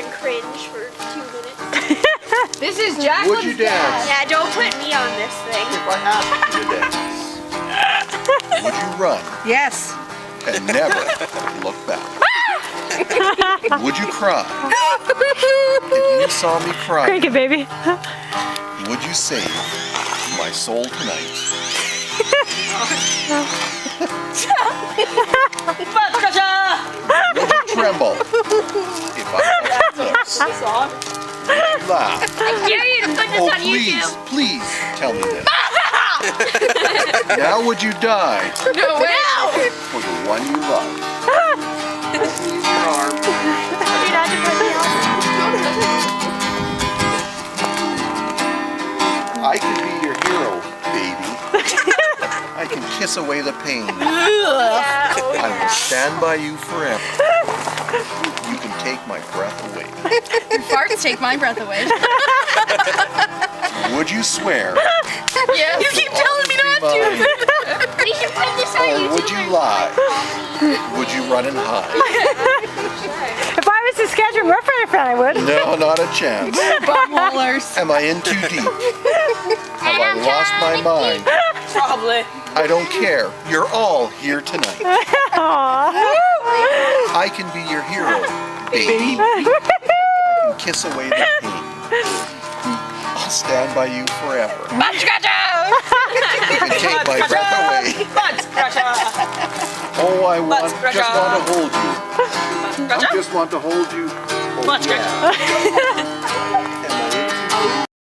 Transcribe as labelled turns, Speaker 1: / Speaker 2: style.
Speaker 1: and cringe for 2 minutes.
Speaker 2: This is Jacqueline's
Speaker 3: Would you dance?
Speaker 1: Yeah, don't put me on this thing.
Speaker 3: If I asked you to dance, would you run
Speaker 2: Yes.
Speaker 3: and never look back? Would you cry if you saw me crying?
Speaker 4: Crank it, baby.
Speaker 3: Would you save my soul tonight? Would you tremble if I touched your lips? Would you laugh?
Speaker 1: I dare you to put this
Speaker 3: Oh,
Speaker 1: on
Speaker 3: please,
Speaker 1: YouTube.
Speaker 3: please tell me this. Now would you die
Speaker 2: No way.
Speaker 3: for the one you love? Squeeze your arm.
Speaker 1: You're not to put me on.
Speaker 3: I can be your hero, baby. I can kiss away the pain.
Speaker 1: Yeah, oh,
Speaker 3: I will
Speaker 1: yeah.
Speaker 3: stand by you forever. You can take my breath away.
Speaker 2: Your farts take my breath away.
Speaker 3: Would you swear?
Speaker 2: Yes. You keep telling me not to.
Speaker 1: We should put this on
Speaker 3: Or
Speaker 1: YouTube.
Speaker 3: would you lie? Would you run and hide?
Speaker 4: If I was to schedule a rough friend, I would.
Speaker 3: No, not a chance.
Speaker 2: Bumholers.
Speaker 3: Am I in too deep? Have I lost my mind?
Speaker 2: Probably.
Speaker 3: I don't care. You're all here tonight.
Speaker 4: Aww.
Speaker 3: I can be your hero, baby. I can kiss away the pain. I'll stand by you forever.
Speaker 2: Butt scratcher!
Speaker 3: You can take my breath away.
Speaker 2: Butt scratcher!
Speaker 3: Oh, I
Speaker 2: Butt
Speaker 3: just want to hold you. I
Speaker 2: Scratcher!
Speaker 3: just want to hold you. Oh,
Speaker 2: Butt
Speaker 3: yeah.
Speaker 2: scratcher!